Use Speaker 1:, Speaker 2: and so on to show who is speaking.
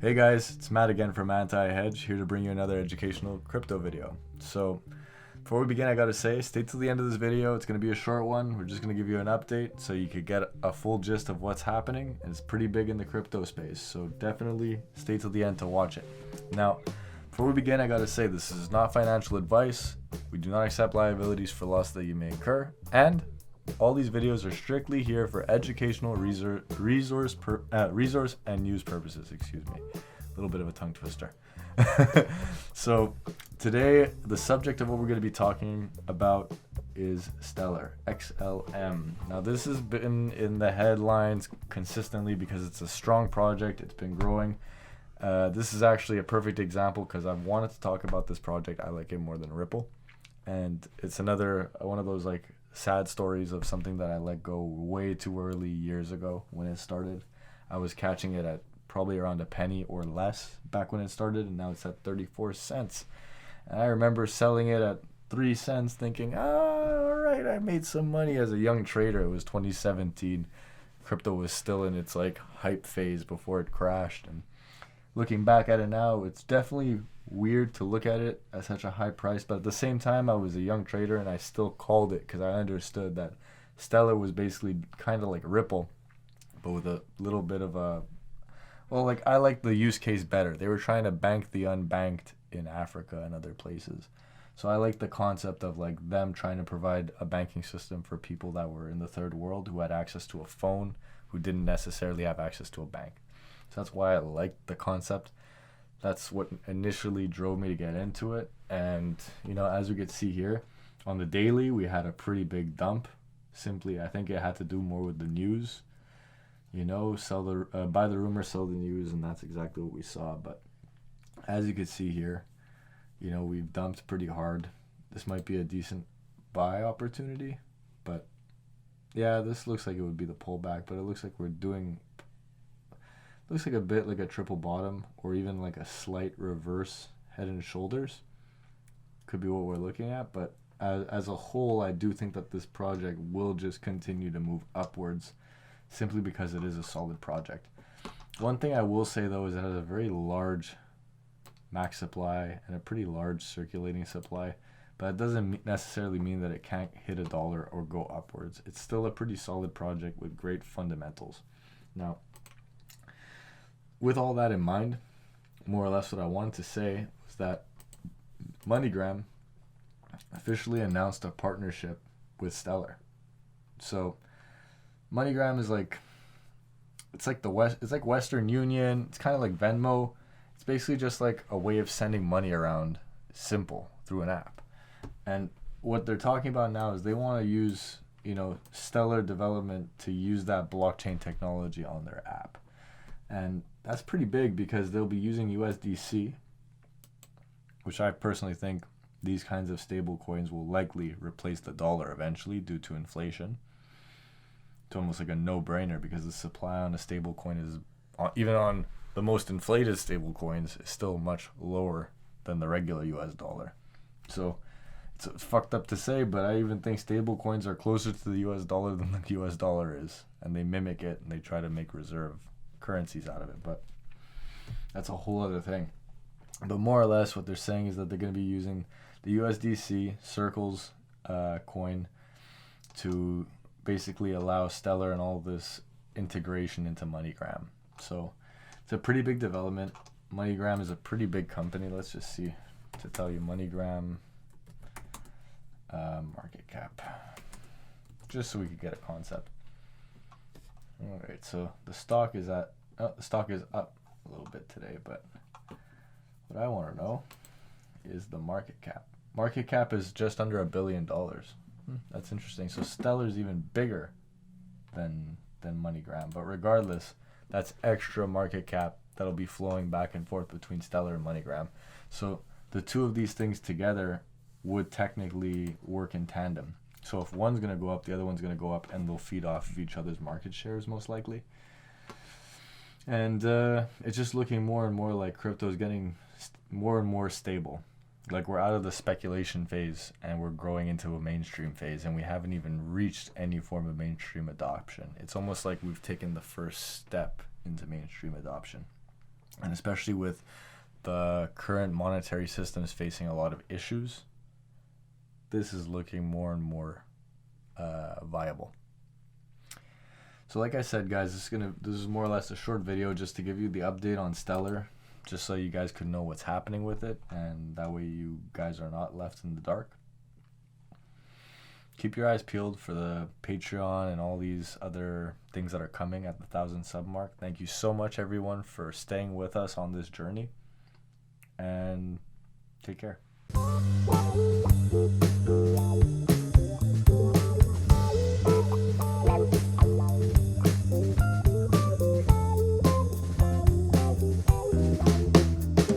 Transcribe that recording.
Speaker 1: Hey guys, it's Matt again from Hedge, here to bring you another educational crypto video. So, before we begin, I gotta say, stay till the end of this video. It's gonna be a short one. We're just gonna give you an update so you could get a full gist of what's happening. And it's pretty big in the crypto space, so definitely stay till the end to watch it. Now, before we begin, I gotta say, this is not financial advice. We do not accept liabilities for loss that you may incur, and all these videos are strictly here for educational resource and news purposes. Excuse me, a little bit of a tongue twister. So today, the subject of what we're going to be talking about is Stellar XLM. Now, this has been in the headlines consistently because it's a strong project. It's been growing. This is actually a perfect example because I've wanted to talk about this project. I like it more than Ripple, and it's another one of those like sad stories of something that I let go way too early years ago when it started. I was catching it at probably around a penny or less back when it started, and now it's at 34 cents. And I remember selling it at 3 cents thinking, all right, I made some money as a young trader. It was 2017. Crypto was still in its like hype phase before it crashed. And looking back at it now, it's definitely weird to look at it at such a high price, but at the same time, I was a young trader and I still called it because I understood that Stellar was basically kind of like Ripple, but with a little bit of a, well, like I like the use case better. They were trying to bank the unbanked in Africa and other places. So I like the concept of like them trying to provide a banking system for people that were in the third world who had access to a phone, who didn't necessarily have access to a bank. So that's why I liked the concept. That's what initially drove me to get into it. And, you know, as we could see here, on the daily, we had a pretty big dump. Simply, I think it had to do more with the news. You know, buy the rumor, sell the news, and that's exactly what we saw. But as you could see here, you know, we've dumped pretty hard. This might be a decent buy opportunity. But, yeah, this looks like it would be the pullback. But it looks like we're doing... looks like a bit like a triple bottom or even like a slight reverse head and shoulders. Could be what we're looking at, but as a whole, I do think that this project will just continue to move upwards simply because it is a solid project. One thing I will say though is it has a very large max supply and a pretty large circulating supply, but it doesn't necessarily mean that it can't hit $1 or go upwards. It's still a pretty solid project with great fundamentals. Now, with all that in mind, more or less what I wanted to say was that MoneyGram officially announced a partnership with Stellar. So MoneyGram is like, it's like Western Union. It's kind of like Venmo. It's basically just like a way of sending money around, simple, through an app. And what they're talking about now is they want to use, you know, Stellar development to use that blockchain technology on their app. And that's pretty big because they'll be using USDC, which I personally think these kinds of stable coins will likely replace the dollar eventually due to inflation. It's almost like a no-brainer because the supply on a stable coin is, even on the most inflated stable coins, is still much lower than the regular US dollar. So it's fucked up to say, but I even think stable coins are closer to the US dollar than the US dollar is. And they mimic it and they try to make reserve currencies out of it, but that's a whole other thing. But more or less what they're saying is that they're going to be using the USDC Circles coin to basically allow Stellar and all this integration into MoneyGram. So it's a pretty big development. MoneyGram is a pretty big company. Let's just see to tell you MoneyGram market cap, just so we could get a concept. All right, so the stock is up a little bit today, but what I want to know is the market cap. Market cap is just under $1 billion. That's interesting. So Stellar's even bigger than MoneyGram, but regardless, that's extra market cap that'll be flowing back and forth between Stellar and MoneyGram. So the two of these things together would technically work in tandem. So if one's going to go up, the other one's going to go up, and they'll feed off of each other's market shares most likely. And it's just looking more and more like crypto is getting more and more stable. Like we're out of the speculation phase and we're growing into a mainstream phase, and we haven't even reached any form of mainstream adoption. It's almost like we've taken the first step into mainstream adoption. And especially with the current monetary systems facing a lot of issues, this is looking more and more viable. So like I said, guys, this is more or less a short video just to give you the update on Stellar, just so you guys could know what's happening with it, and that way you guys are not left in the dark. Keep your eyes peeled for the Patreon and all these other things that are coming at the 1,000 sub mark. Thank you so much, everyone, for staying with us on this journey, and take care.